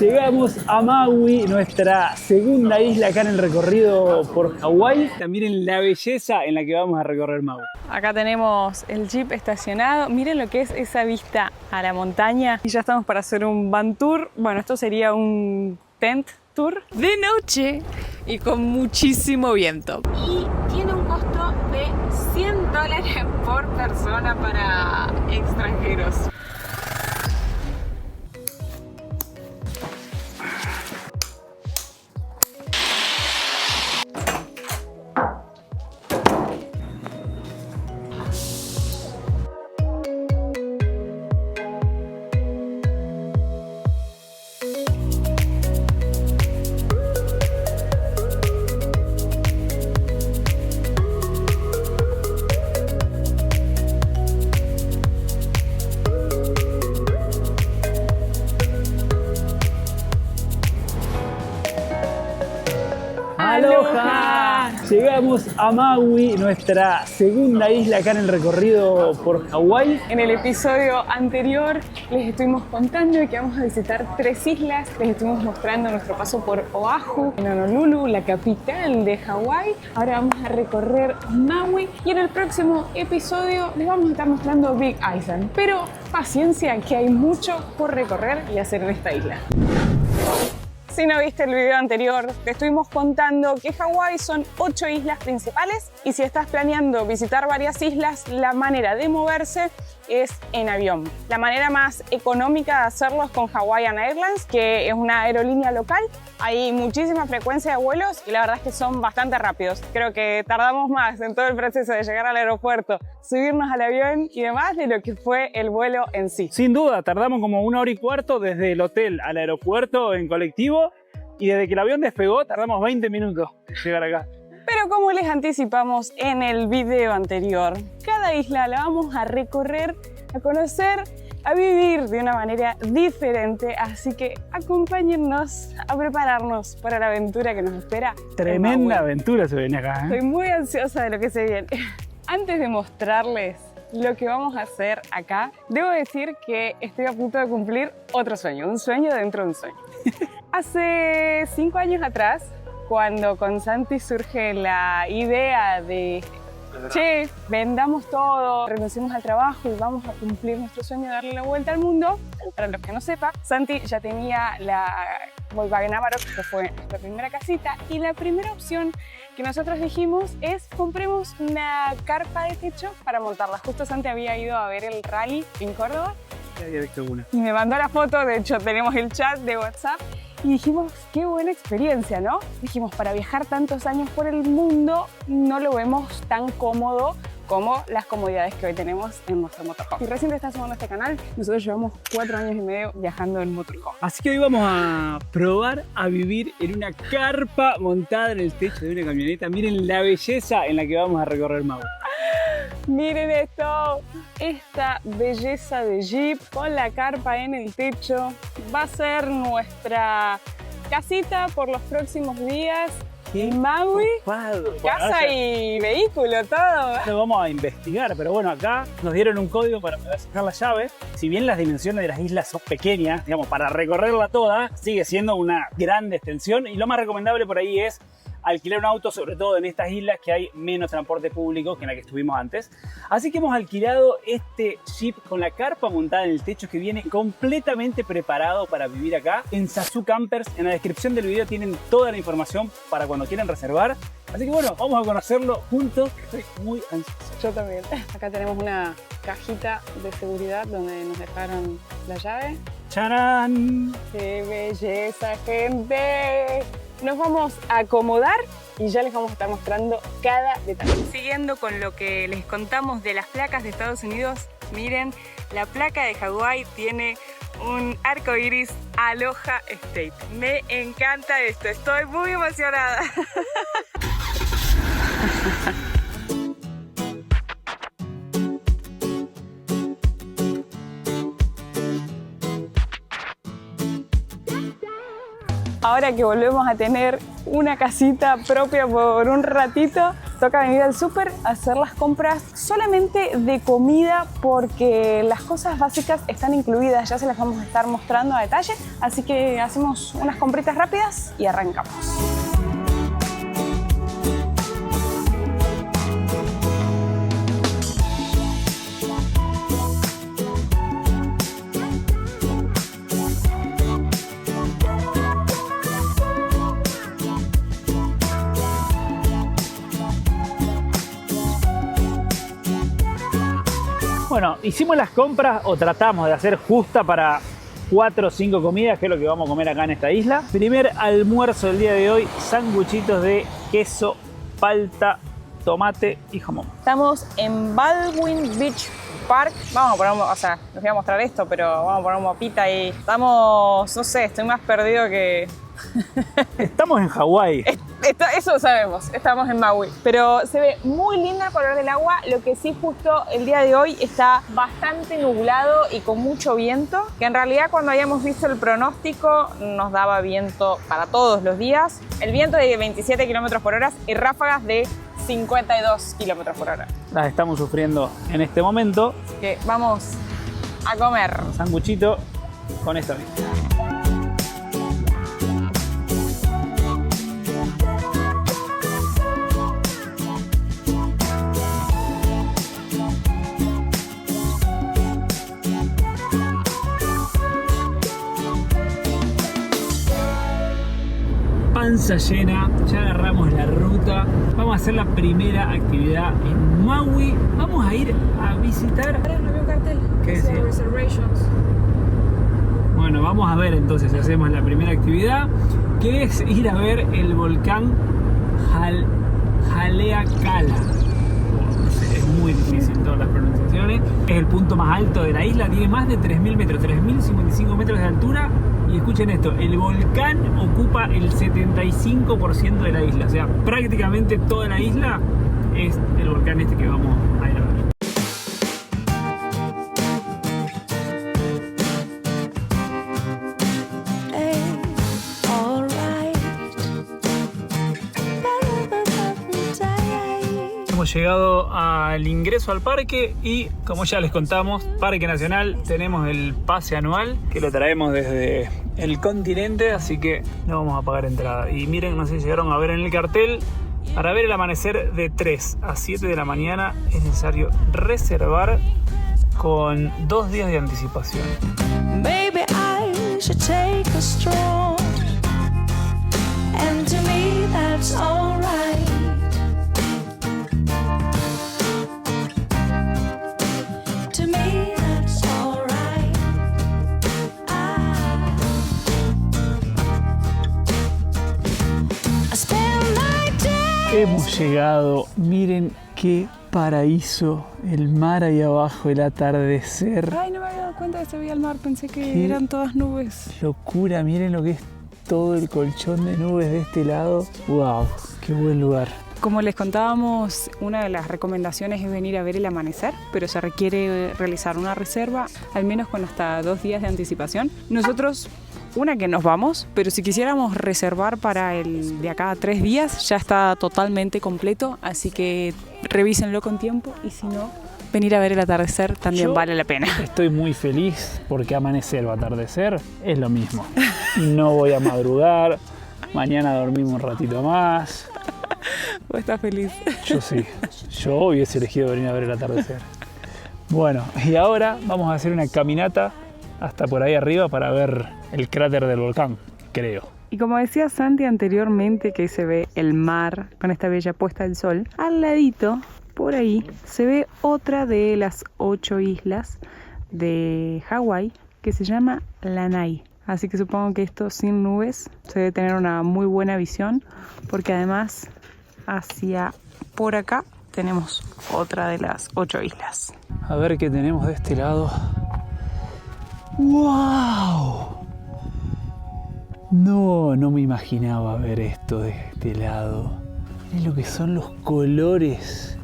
Llegamos a Maui, nuestra segunda isla acá en el recorrido por Hawái. También la belleza en la que vamos a recorrer Maui. Acá tenemos el jeep estacionado. Miren lo que es esa vista a la montaña. Y ya estamos para hacer un van tour. Bueno, esto sería un tent tour de noche y con muchísimo viento. y tiene un costo de $100 por persona para extranjeros. ¡Aloha! Llegamos a Maui, nuestra segunda isla acá en el recorrido por Hawái. En el episodio anterior les estuvimos contando que vamos a visitar 3 islas. Les estuvimos mostrando nuestro paso por Oahu, en Honolulu, la capital de Hawái. Ahora vamos a recorrer Maui y en el próximo episodio les vamos a estar mostrando Big Island. Pero paciencia, que hay mucho por recorrer y hacer en esta isla. Si no viste el video anterior, te estuvimos contando que Hawái son 8 islas principales y si estás planeando visitar varias islas, la manera de moverse es en avión. La manera más económica de hacerlo es con Hawaiian Airlines, que es una aerolínea local. Hay muchísima frecuencia de vuelos y la verdad es que son bastante rápidos. Creo que tardamos más en todo el proceso de llegar al aeropuerto, subirnos al avión y demás de lo que fue el vuelo en sí. Sin duda, tardamos como 1 hora y cuarto desde el hotel al aeropuerto en colectivo y desde que el avión despegó tardamos 20 minutos en llegar acá. Pero como les anticipamos en el video anterior, cada isla la vamos a recorrer, a conocer, a vivir de una manera diferente, así que acompáñennos a prepararnos para la aventura que nos espera. Tremenda aventura se viene acá, Estoy muy ansiosa de lo que se viene. Antes de mostrarles lo que vamos a hacer acá, debo decir que estoy a punto de cumplir otro sueño, un sueño dentro de un sueño. Hace 5 años atrás, cuando con Santi surge la idea de che, vendamos todo, renunciemos al trabajo y vamos a cumplir nuestro sueño de darle la vuelta al mundo. Para los que no sepan, Santi ya tenía la Volkswagen Amarok, que fue nuestra primera casita, y la primera opción que nosotros dijimos es compremos una carpa de techo para montarla. Justo Santi había ido a ver el rally en Córdoba Ya había visto una. y me mandó la foto, de hecho tenemos el chat de WhatsApp. Y dijimos, qué buena experiencia, ¿no? Dijimos, para viajar tantos años por el mundo, no lo vemos tan cómodo como las comodidades que hoy tenemos en nuestro motorhome. Si recién te estás sumando a este canal, nosotros llevamos 4 años y medio viajando en motorhome. Así que hoy vamos a probar a vivir en una carpa montada en el techo de una camioneta. Miren la belleza en la que vamos a recorrer Maui. Miren esto, esta belleza de Jeep con la carpa en el techo va a ser nuestra casita por los próximos días en Maui. Casa y vehículo, todo. Lo vamos a investigar, pero bueno, acá nos dieron un código para poder sacar la llave. Si bien las dimensiones de las islas son pequeñas, digamos, para recorrerla toda, sigue siendo una gran extensión y lo más recomendable por ahí es alquilar un auto, sobre todo en estas islas que hay menos transporte público que en la que estuvimos antes. Así que hemos alquilado este Jeep con la carpa montada en el techo que viene completamente preparado para vivir acá en Sasu Campers. En la descripción del video tienen toda la información para cuando quieran reservar. Así que bueno, vamos a conocerlo juntos, que estoy muy ansioso. Yo también. Acá tenemos una cajita de seguridad donde nos dejaron la llave. ¡Charán! ¡Qué belleza, gente! Nos vamos a acomodar y ya les vamos a estar mostrando cada detalle. Siguiendo con lo que les contamos de las placas de Estados Unidos, miren, la placa de Hawái tiene un arco iris Aloha State. Me encanta esto, estoy muy emocionada. Ahora que volvemos a tener una casita propia por un ratito, toca venir al súper a hacer las compras solamente de comida porque las cosas básicas están incluidas, ya se las vamos a estar mostrando a detalle, así que hacemos unas compritas rápidas y arrancamos. Bueno, hicimos las compras o tratamos de hacer justa para 4 o 5 comidas, que es lo que vamos a comer acá en esta isla. Primer almuerzo del día de hoy, sanguchitos de queso, palta, tomate y jamón. Estamos en Baldwin Beach Park. Vamos a poner, o sea, les voy a mostrar esto, pero vamos a poner un mapita y estamos, no sé, estoy más perdido que... Estamos en Hawái. Eso sabemos, estamos en Maui. Pero se ve muy lindo el color del agua. Lo que sí, justo el día de hoy está bastante nublado y con mucho viento. Que en realidad, cuando habíamos visto el pronóstico, nos daba viento para todos los días. El viento de 27 km por hora y ráfagas de 52 km por hora. Las estamos sufriendo en este momento. Así que vamos a comer. Sanguchito con esta vista. Panza llena, ya agarramos la ruta. Vamos a hacer la primera actividad en Maui. Vamos a ir a visitar. Ahora no veo un cartel. ¿Qué decía? Reservations. Bueno, vamos a ver entonces si hacemos la primera actividad, que es ir a ver el volcán Haleakala. No sé, es muy difícil todas las pronunciaciones. Es el punto más alto de la isla, tiene más de 3.000 metros, 3.055 metros de altura. Y escuchen esto, el volcán ocupa el 75% de la isla, o sea, prácticamente toda la isla es el volcán este que vamos a ir a ver. Hemos llegado al ingreso al parque y, como ya les contamos, Parque Nacional, tenemos el pase anual que lo traemos desde el continente, así que no vamos a pagar entrada. Y miren, no sé si llegaron a ver en el cartel, para ver el amanecer de 3 a 7 de la mañana es necesario reservar con 2 días de anticipación. Maybe I should take a stroll, and to me that's all right. Hemos llegado, miren qué paraíso, el mar ahí abajo, el atardecer. Ay, no me había dado cuenta de que se veía el mar, pensé que Qué eran todas nubes. Locura, miren lo que es todo el colchón de nubes de este lado. ¡Wow! ¡Qué buen lugar! Como les contábamos, una de las recomendaciones es venir a ver el amanecer, pero se requiere realizar una reserva, al menos con hasta 2 días de anticipación. Nosotros, una que nos vamos, pero si quisiéramos reservar para el de acá a 3 días, ya está totalmente completo, así que revísenlo con tiempo y si no, venir a ver el atardecer también vale la pena. Estoy muy feliz porque amanecer o atardecer es lo mismo. No voy a madrugar, mañana dormimos un ratito más. ¿Vos estás feliz? Yo sí, yo hubiese elegido venir a ver el atardecer. Bueno, y ahora vamos a hacer una caminata hasta por ahí arriba para ver el cráter del volcán, creo. Y como decía Santi anteriormente, que se ve el mar con esta bella puesta del sol, al ladito, por ahí, se ve otra de las 8 islas de Hawái que se llama Lanai. Así que supongo que esto sin nubes se debe tener una muy buena visión, porque además hacia por acá tenemos otra de las 8 islas. A ver qué tenemos de este lado. ¡Wow! No me imaginaba ver esto de este lado. Miren lo que son los colores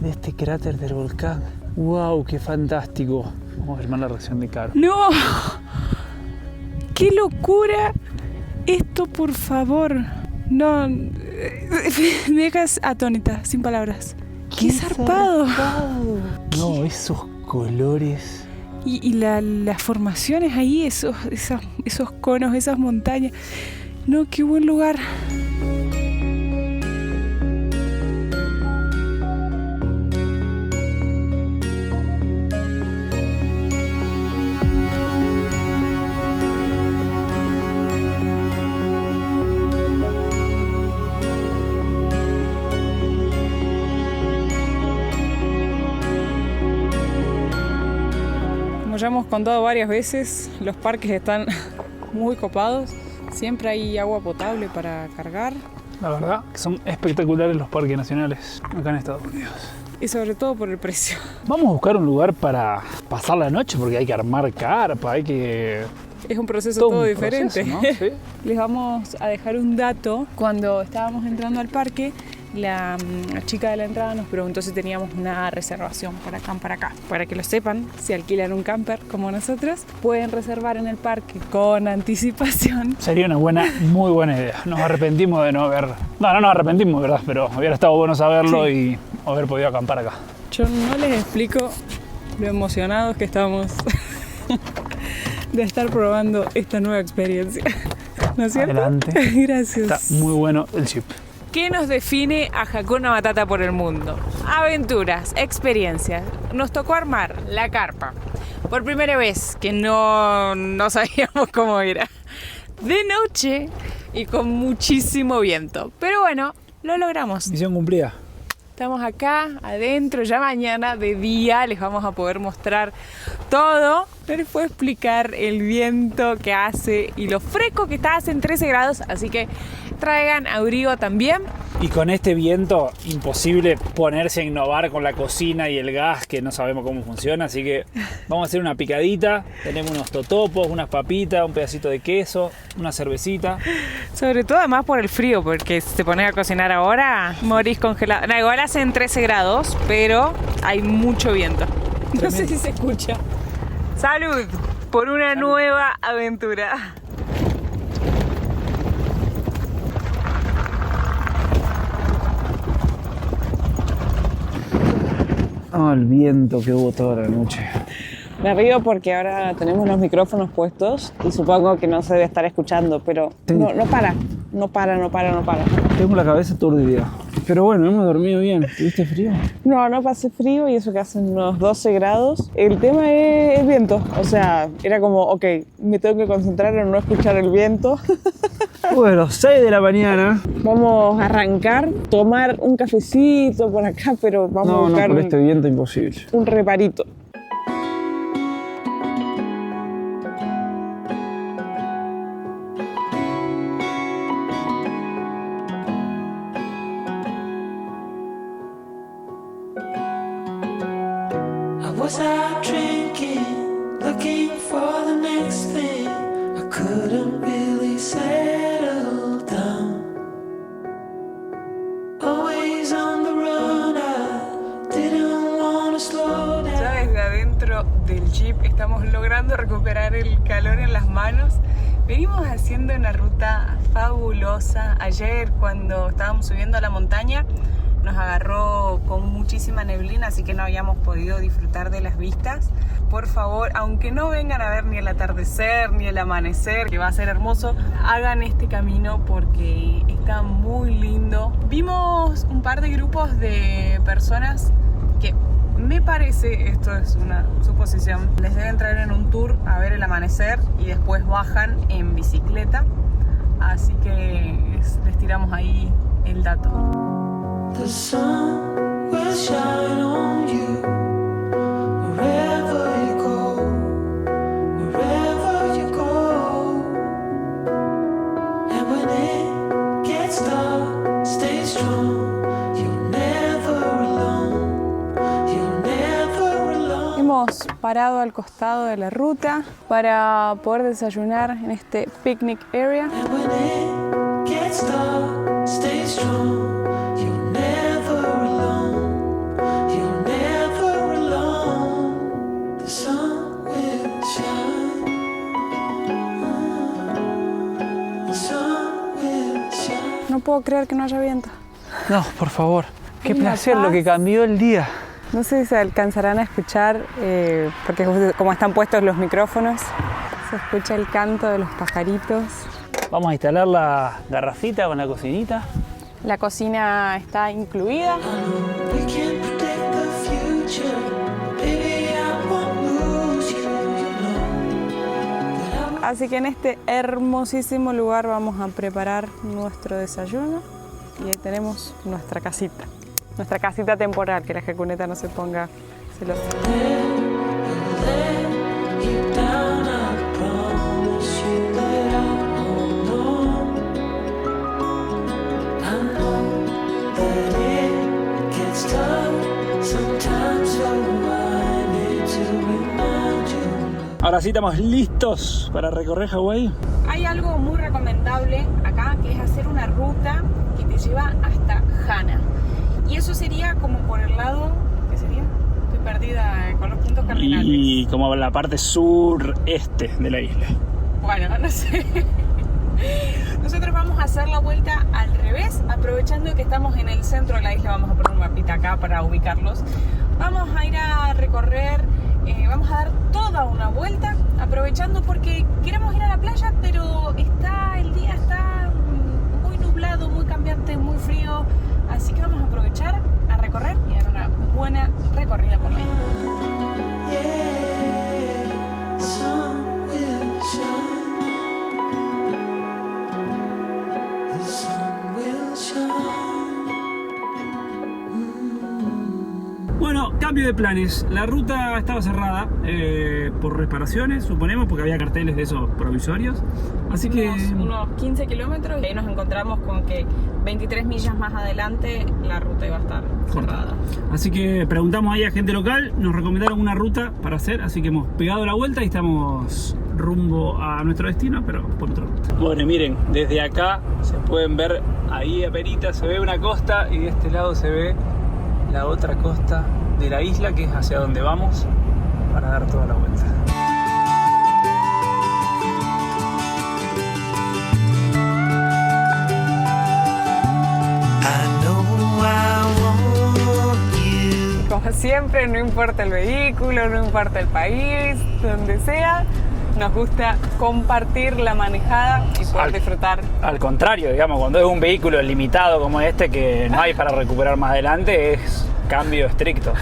de este cráter del volcán. ¡Wow! ¡Qué fantástico! Vamos a filmar la reacción de Caro. ¡No! ¡Qué locura! Esto, por favor. No, Me dejas atónita, sin palabras. ¡Qué zarpado! No, esos colores. Y las formaciones ahí, esos conos, esas montañas. No, qué buen lugar. Como ya hemos contado varias veces, los parques están muy copados. Siempre hay agua potable para cargar. La verdad que son espectaculares los parques nacionales acá en Estados Unidos. Y sobre todo por el precio. Vamos a buscar un lugar para pasar la noche porque hay que armar carpa, hay que... Es un proceso todo un diferente. proceso, ¿no? Sí. Les vamos a dejar un dato. Cuando estábamos entrando al parque, la chica de la entrada nos preguntó si teníamos una reservación para acampar acá. Para que lo sepan, si alquilan un camper como nosotros, pueden reservar en el parque con anticipación. Sería una muy buena idea. Nos arrepentimos de no haber... No nos arrepentimos, ¿verdad? Pero hubiera estado bueno saberlo Sí. y haber podido acampar acá. Yo no les explico lo emocionados que estamos de estar probando esta nueva experiencia. ¿No es cierto? Adelante. Gracias. Está muy bueno el chip. ¿Qué nos define a Hakuna Matata por el mundo? Aventuras, experiencias. Nos tocó armar la carpa. Por primera vez, que no sabíamos cómo era. De noche y con muchísimo viento. Pero bueno, lo logramos. Misión cumplida. Estamos acá, adentro, ya mañana de día les vamos a poder mostrar todo. No les puedo explicar el viento que hace y lo fresco que está, hacen 13 grados, así que traigan abrigo también. Y con este viento, imposible ponerse a innovar con la cocina y el gas, que no sabemos cómo funciona, así que vamos a hacer una picadita. Tenemos unos totopos, unas papitas, un pedacito de queso, una cervecita. Sobre todo además por el frío, porque si te pones a cocinar ahora, morís congelado. No, igual hacen 13 grados, pero hay mucho viento. No sé si se escucha. ¡Salud! Por una nueva aventura. Oh, el viento que hubo toda la noche. Me río porque ahora tenemos los micrófonos puestos y supongo que no se debe estar escuchando, pero Sí. no para. Tengo la cabeza aturdida. Pero bueno, hemos dormido bien. ¿Tuviste frío? No pasé frío y eso que hacen unos 12 grados. El tema es el viento, o sea, era como, ok, me tengo que concentrar en no escuchar el viento. Bueno, 6 de la mañana. Vamos a arrancar, tomar un cafecito por acá, pero vamos a buscar por este viento imposible. un reparito. I was out drinking, looking for the next thing. I couldn't really settle down. Always on the run, I didn't want to slow down. Ya desde adentro del jeep estamos logrando recuperar el calor en las manos. Venimos haciendo una ruta fabulosa. Ayer cuando estábamos subiendo a la montaña nos agarró con muchísima neblina, así que no habíamos podido disfrutar de las vistas. Por favor, aunque no vengan a ver ni el atardecer ni el amanecer, que va a ser hermoso, hagan este camino porque está muy lindo. Vimos un par de grupos de personas que me parece, esto es una suposición, les deben traer en un tour a ver el amanecer y después bajan en bicicleta. Así que les tiramos ahí el dato. The sun will shine on you wherever you go, wherever you go. And when it gets dark, stay strong. You're never alone. You're never alone. Hemos parado al costado de la ruta para poder desayunar en este picnic area. And when it gets dark, stay strong. You're never alone. You're never alone. The sun will shine. The sun will shine. No puedo creer que no haya viento. No, por favor. Qué Una placer paz. lo que cambió el día. No sé si se alcanzarán a escuchar, porque como están puestos los micrófonos, se escucha el canto de los pajaritos. Vamos a instalar la garrafita con la cocinita. La cocina está incluida. We can't predict the future. Baby, I won't lose you, you know. Así que en este hermosísimo lugar vamos a preparar nuestro desayuno. Y ahí tenemos nuestra casita. Nuestra casita temporal, que la jacuneta no se ponga celosa. Deep down, I promise you that I'll hold on. I know that it gets tough sometimes, so I need to remind you. Ahora sí estamos listos para recorrer Hawái. Hay algo muy recomendable acá, que es hacer una ruta que te lleva hasta Hana. Y eso sería como por el lado, ¿qué sería? Estoy perdida con los puntos cardinales. Y como la parte sureste de la isla. Bueno, no sé. Nosotros vamos a hacer la vuelta al revés, aprovechando que estamos en el centro de la isla. Vamos a poner un mapita acá para ubicarlos. Vamos a ir a recorrer, vamos a dar toda una vuelta, aprovechando porque queremos ir a la playa, pero el día está muy nublado, muy cambiante, muy frío. Así que vamos a aprovechar a recorrer y dar una buena recorrida por la isla. Yeah, sun will shine. The sun will shine. Bueno, cambio de planes. La ruta estaba cerrada por reparaciones, suponemos, porque había carteles de esos provisorios. Así que... Unos 15 kilómetros y ahí nos encontramos con que 23 millas más adelante la ruta iba a estar cerrada. Así que preguntamos ahí a gente local, nos recomendaron una ruta para hacer, así que hemos pegado la vuelta y estamos rumbo a nuestro destino, pero por otra ruta. Bueno, miren, desde acá se pueden ver, ahí apenas se ve una costa y de este lado se ve la otra costa de la isla, que es hacia donde vamos para dar toda la vuelta. I know I want you. Como siempre, no importa el vehículo, no importa el país, donde sea, nos gusta compartir la manejada y poder disfrutar. Al contrario, digamos, cuando es un vehículo limitado como este que no hay para recuperar más adelante, es cambio estricto.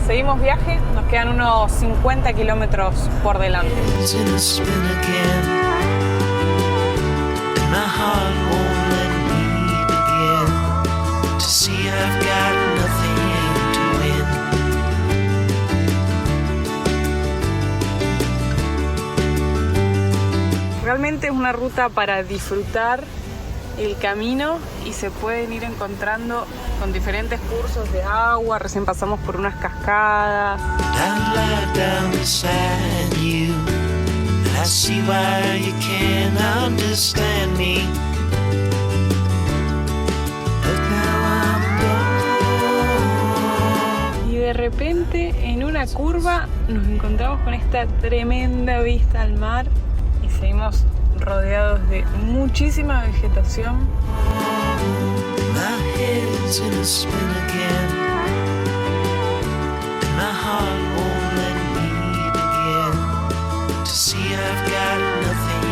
Seguimos viaje, nos quedan unos 50 kilómetros por delante. It's in a spin again. And my heart won't let me begin to see I've got nothing to win. Realmente es una ruta para disfrutar el camino y se pueden ir encontrando con diferentes cursos de agua. Recién pasamos por unas cascadas. I lie down beside you, and I see why you can't understand me. But now I'm gone. Y de repente en una curva nos encontramos con esta tremenda vista al mar y seguimos rodeados de muchísima vegetación. My head's in a spin again. And my heart won't let me begin to see I've got nothing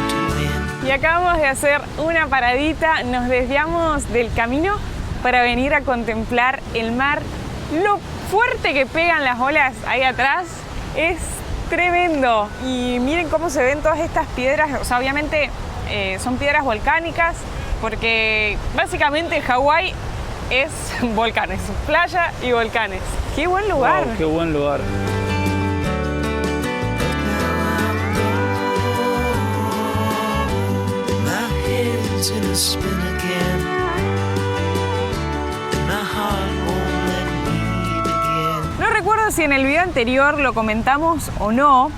to win. Y acabamos de hacer una paradita, nos desviamos del camino para venir a contemplar el mar. Lo fuerte que pegan las olas ahí atrás es tremendo. Y miren cómo se ven todas estas piedras, o sea, obviamente son piedras volcánicas, porque básicamente Hawái es volcanes, playa y volcanes. ¡Qué buen lugar! Wow, qué buen lugar. My head's in a spin again. And my heart won't let me begin. No recuerdo si en el video anterior lo comentamos o no,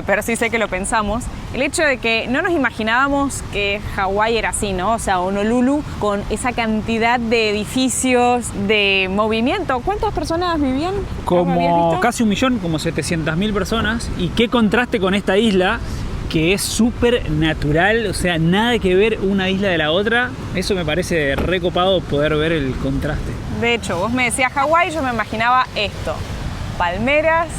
pero sí sé que lo pensamos. El hecho de que no nos imaginábamos que Hawái era así, ¿no? O sea, Honolulu con esa cantidad de edificios, de movimiento. ¿Cuántas personas vivían? ¿Habías Como visto? casi 1 millón, como 700.000 personas. Y qué contraste con esta isla que es súper natural, o sea, nada que ver una isla de la otra. Eso me parece recopado poder ver el contraste. De hecho, vos me decías Hawái, yo me imaginaba esto. Palmeras,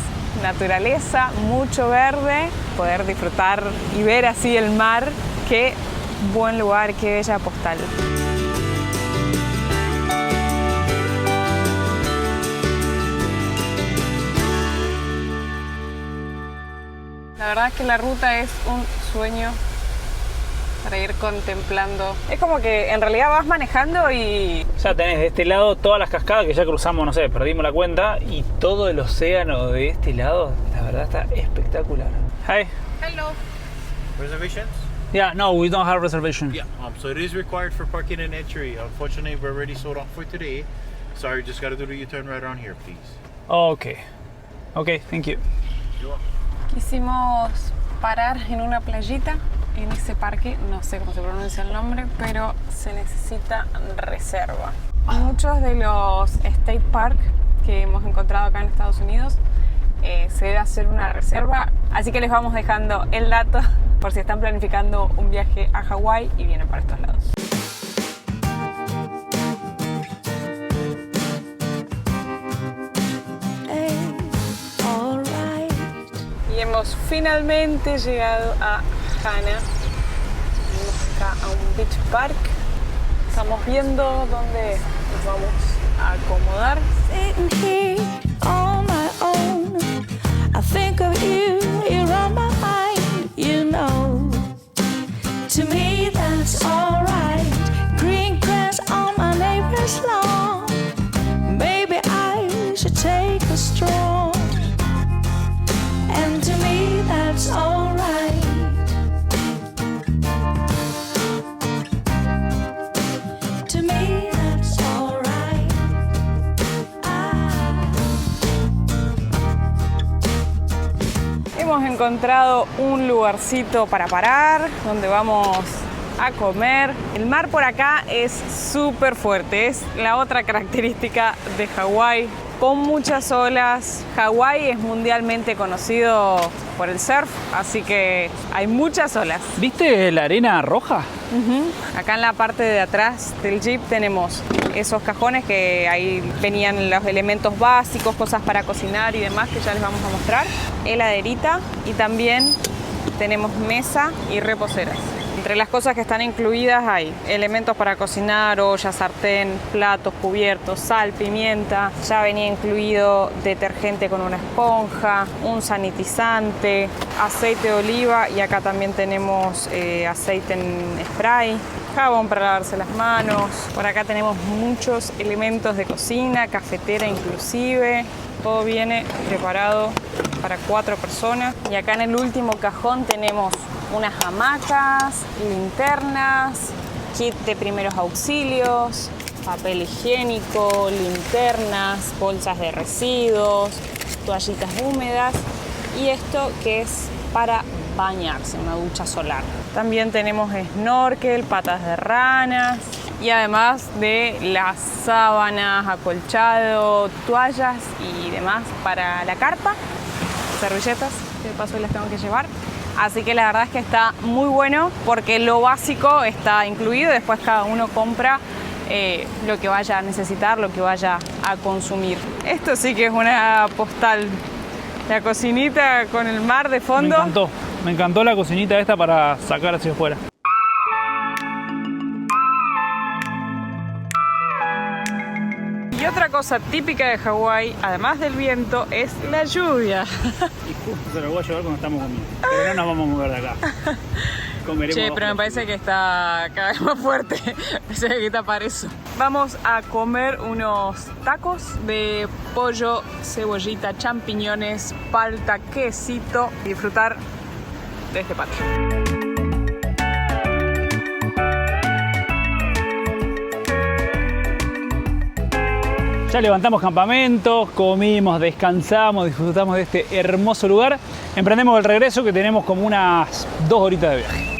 naturaleza, mucho verde, poder disfrutar y ver así el mar. Qué buen lugar, qué bella postal. La verdad es que la ruta es un sueño para ir contemplando. Es como que en realidad vas manejando y... Ya tenés de este lado todas las cascadas que ya cruzamos, no sé, perdimos la cuenta, y todo el océano de este lado, la verdad está espectacular. Hi. Hello. Reservations? Yeah, no, we don't have reservation. Yeah. So it is required for parking and entry. Unfortunately, we're already sold out for today. Sorry, just got to do the U-turn right around here, please. Okay. Okay, thank you. You're welcome. Quisimos parar en una playita, en ese parque, no sé cómo se pronuncia el nombre, pero se necesita reserva. Muchos de los state park que hemos encontrado acá en Estados Unidos se debe hacer una reserva, así que les vamos dejando el dato por si están planificando un viaje a Hawái y vienen para estos lados. Y hemos finalmente llegado a Hana. Venimos acá a un beach park. Estamos viendo dónde nos vamos a acomodar. Sitting here on my own, I think of you, you're on my mind, you know. To me that's alright. Green grass on my neighbor's lawn. Maybe I should take a stroll. And to me that's alright. To me that's alright. Hemos encontrado un lugarcito para parar, donde vamos a comer. El mar por acá es súper fuerte, es la otra característica de Hawái, con muchas olas. Hawái es mundialmente conocido por el surf, así que hay muchas olas. ¿Viste la arena roja? Acá en la parte de atrás del Jeep tenemos esos cajones que ahí venían los elementos básicos, cosas para cocinar y demás que ya les vamos a mostrar. Heladerita y también tenemos mesa y reposeras. Entre las cosas que están incluidas hay elementos para cocinar, olla, sartén, platos, cubiertos, sal, pimienta. Ya venía incluido detergente con una esponja, un sanitizante, aceite de oliva y acá también tenemos aceite en spray, jabón para lavarse las manos. Por acá tenemos muchos elementos de cocina, cafetera inclusive. Todo viene preparado para 4 personas. Y acá en el último cajón tenemos unas hamacas, linternas, kit de primeros auxilios, papel higiénico, linternas, bolsas de residuos, toallitas húmedas y esto que es para bañarse, una ducha solar. También tenemos snorkel, patas de ranas y además de las sábanas, acolchado, toallas y demás para la carpa, servilletas, que de paso las tengo que llevar. Así que la verdad es que está muy bueno porque lo básico está incluido, después cada uno compra lo que vaya a necesitar, lo que vaya a consumir. Esto sí que es una postal. La cocinita con el mar de fondo. Me encantó la cocinita esta para sacar hacia afuera. Y otra cosa típica de Hawái, además del viento, es la lluvia. Y justo se lo voy a llevar cuando estamos comiendo. Pero no nos vamos a mover de acá. Comeremos. Che, pero me parece que está cada vez más fuerte. Parece que está para eso. Vamos a comer unos tacos de pollo, cebollita, champiñones, palta, quesito y disfrutar de este patio. Ya levantamos campamentos, comimos, descansamos, disfrutamos de este hermoso lugar. Emprendemos el regreso que tenemos como unas 2 horitas de viaje.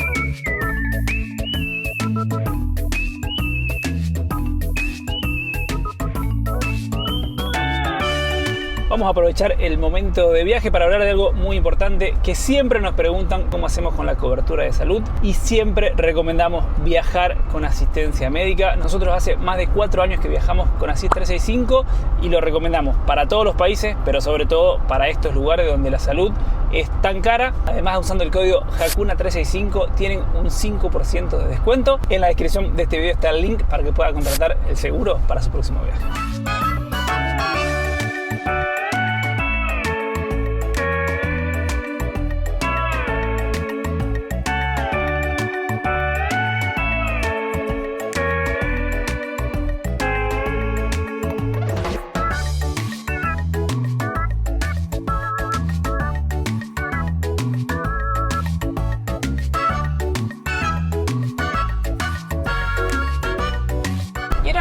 vamos a aprovechar el momento de viaje para hablar de algo muy importante que siempre nos preguntan cómo hacemos con la cobertura de salud y siempre recomendamos viajar con asistencia médica. Nosotros hace más de 4 años que viajamos con Assist 365 y lo recomendamos para todos los países, pero sobre todo para estos lugares donde la salud es tan cara. Además, usando el código HAKUNA365 tienen un 5% de descuento. En la descripción de este video está el link para que pueda contratar el seguro para su próximo viaje.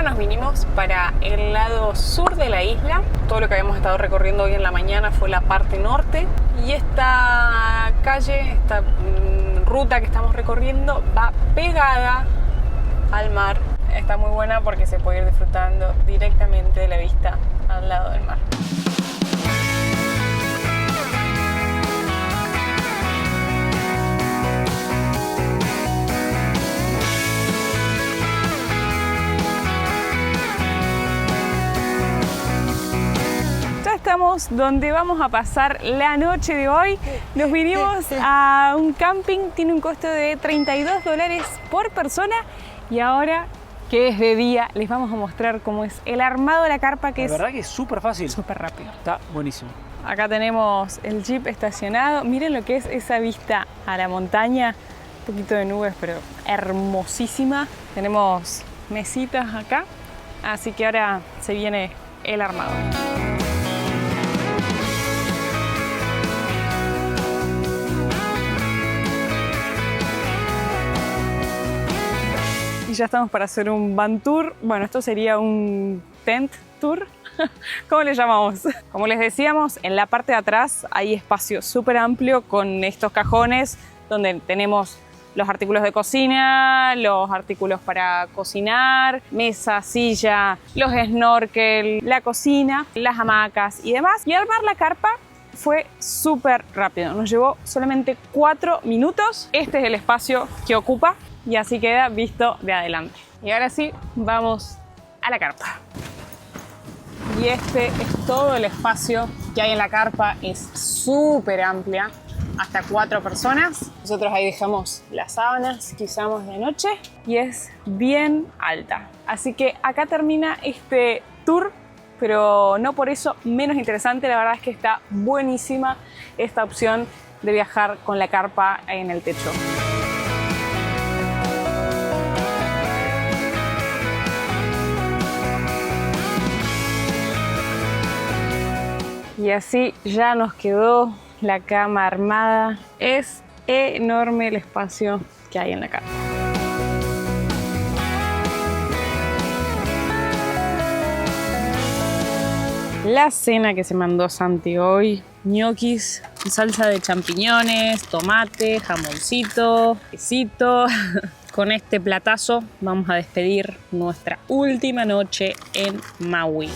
Nos vinimos para el lado sur de la isla. Todo lo que habíamos estado recorriendo hoy en la mañana fue la parte norte y esta calle, esta ruta que estamos recorriendo va pegada al mar. Está muy buena porque se puede ir disfrutando directamente de la vista al lado del mar. Estamos donde vamos a pasar la noche de hoy. Nos vinimos a un camping, tiene un costo de $32 por persona y ahora que es de día les vamos a mostrar cómo es el armado de la carpa, que La verdad que es súper fácil. súper rápido. Está buenísimo. Acá tenemos el jeep estacionado, miren lo que es esa vista a la montaña, un poquito de nubes pero hermosísima. Tenemos mesitas acá, así que ahora se viene el armado. Ya estamos para hacer un van tour. Bueno, esto sería un tent tour. ¿Cómo le llamamos? Como les decíamos, en la parte de atrás hay espacio súper amplio con estos cajones donde tenemos los artículos de cocina, los artículos para cocinar, mesa, silla, los snorkel, la cocina, las hamacas y demás. Y armar la carpa fue súper rápido. Nos llevó solamente 4 minutos. Este es el espacio que ocupa. Y así queda visto de adelante. Y ahora sí, vamos a la carpa. Y este es todo el espacio que hay en la carpa. Es súper amplia, hasta 4 personas. Nosotros ahí dejamos las sábanas que usamos de noche y es bien alta. Así que acá termina este tour, pero no por eso menos interesante. La verdad es que está buenísima esta opción de viajar con la carpa en el techo. Y así ya nos quedó la cama armada. Es enorme el espacio que hay en la carpa. La cena que se mandó Santi hoy: ñoquis, salsa de champiñones, tomate, jamoncito, quesito. Con este platazo vamos a despedir nuestra última noche en Maui.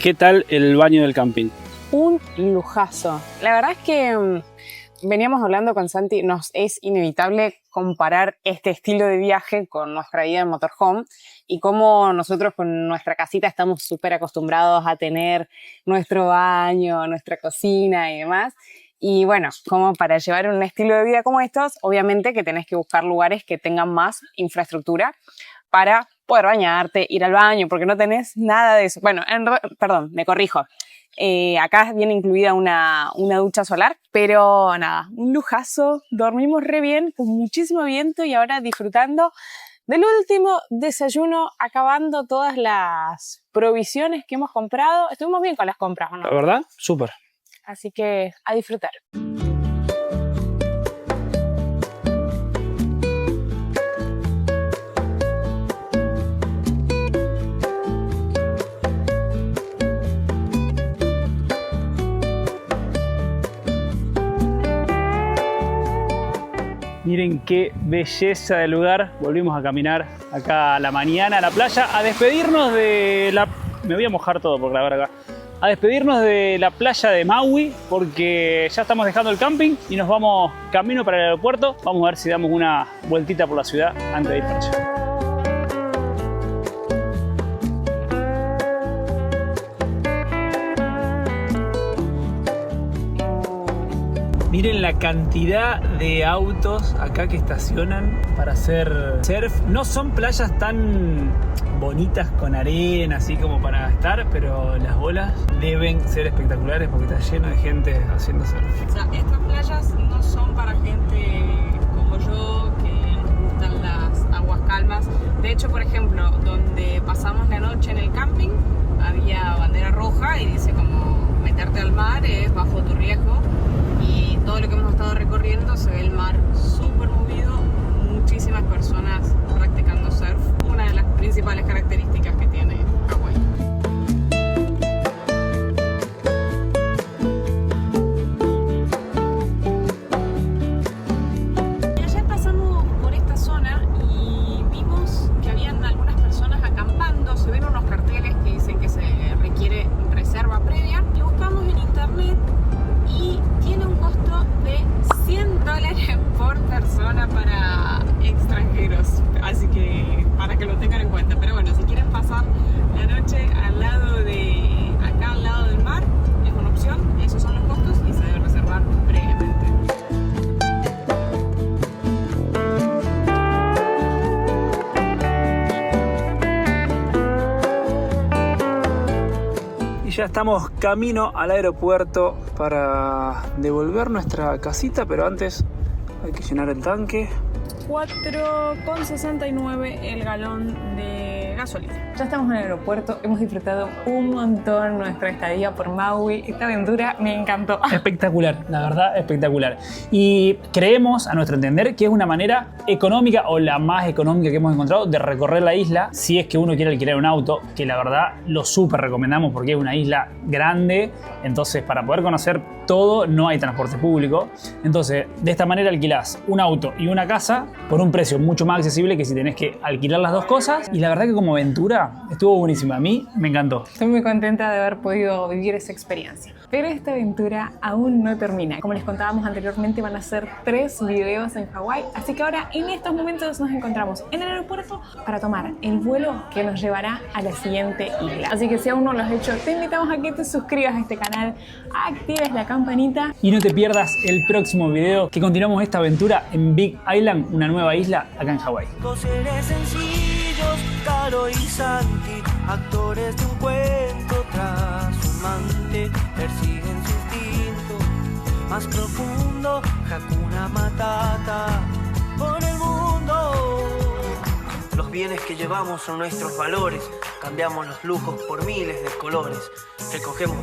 ¿Qué tal el baño del camping? Un lujazo. La verdad es que veníamos hablando con Santi, nos es inevitable comparar este estilo de viaje con nuestra vida en motorhome y cómo nosotros con nuestra casita estamos súper acostumbrados a tener nuestro baño, nuestra cocina y demás. Y bueno, como para llevar un estilo de vida como estos, obviamente que tenés que buscar lugares que tengan más infraestructura para poder bañarte, ir al baño, porque no tenés nada de eso. Bueno, perdón, me corrijo. Acá viene incluida una ducha solar, pero nada, un lujazo. Dormimos re bien, con muchísimo viento y ahora disfrutando Del último desayuno, acabando todas las provisiones que hemos comprado. Estuvimos bien con las compras, ¿o no? ¿La verdad? Súper. Así que a disfrutar. Miren qué belleza de lugar. Volvimos a caminar acá a la mañana a la playa, a despedirnos de la... Me voy a mojar todo por grabar acá. A despedirnos de la playa de Maui, porque ya estamos dejando el camping y nos vamos camino para el aeropuerto. Vamos a ver si damos una vueltita por la ciudad antes de ir para allá. Miren la cantidad de autos acá que estacionan para hacer surf. No son playas tan bonitas con arena, así como para estar, pero las olas deben ser espectaculares porque está lleno de gente haciendo surf. O sea, estas playas no son para gente como yo, que nos gustan las aguas calmas. De hecho, por ejemplo, donde pasamos la noche en el camping, había bandera roja y dice como meterte al mar es bajo tu riesgo. Y todo lo que hemos estado recorriendo se ve el mar súper movido, muchísimas personas practicando surf, una de las principales características que tiene Hawái. Ayer pasamos por esta zona y vimos que habían algunas personas acampando, se ven unos carteles que dicen que se requiere reserva previa y buscamos en internet y tiene un costo de $100 por persona para extranjeros, así que para que lo tengan en cuenta. Pero bueno, si quieren pasar la noche al lado de acá, al lado del mar, es una opción. Esos son los costos y se debe reservar previamente. Ya estamos camino al aeropuerto para devolver nuestra casita, pero antes hay que llenar el tanque. 4,69 el galón de gasolina. Ya estamos en el aeropuerto, hemos disfrutado un montón nuestra estadía por Maui. Esta aventura me encantó. Espectacular, la verdad, espectacular. Y creemos, a nuestro entender, que es una manera económica o la más económica que hemos encontrado de recorrer la isla, si es que uno quiere alquilar un auto, que la verdad lo súper recomendamos porque es una isla grande, entonces para poder conocer todo no hay transporte público. Entonces, de esta manera alquilás un auto y una casa por un precio mucho más accesible que si tenés que alquilar las dos cosas. Y la verdad que como aventura estuvo buenísima. A mí me encantó. Estoy muy contenta de haber podido vivir esa experiencia. Pero esta aventura aún no termina. Como les contábamos anteriormente, van a ser 3 videos en Hawái. Así que ahora, en estos momentos, nos encontramos en el aeropuerto para tomar el vuelo que nos llevará a la siguiente isla. Así que si aún no lo has hecho, te invitamos a que te suscribas a este canal, actives la campanita y no te pierdas el próximo video, que continuamos esta aventura en Big Island, una nueva isla acá en Hawái. Seres sencillos, Caro y Santi, actores de un cuento trashumante, persiguen su instinto más profundo, Hakuna Matata por el mundo. Los bienes que llevamos son nuestros valores, cambiamos los lujos por miles de colores, recogemos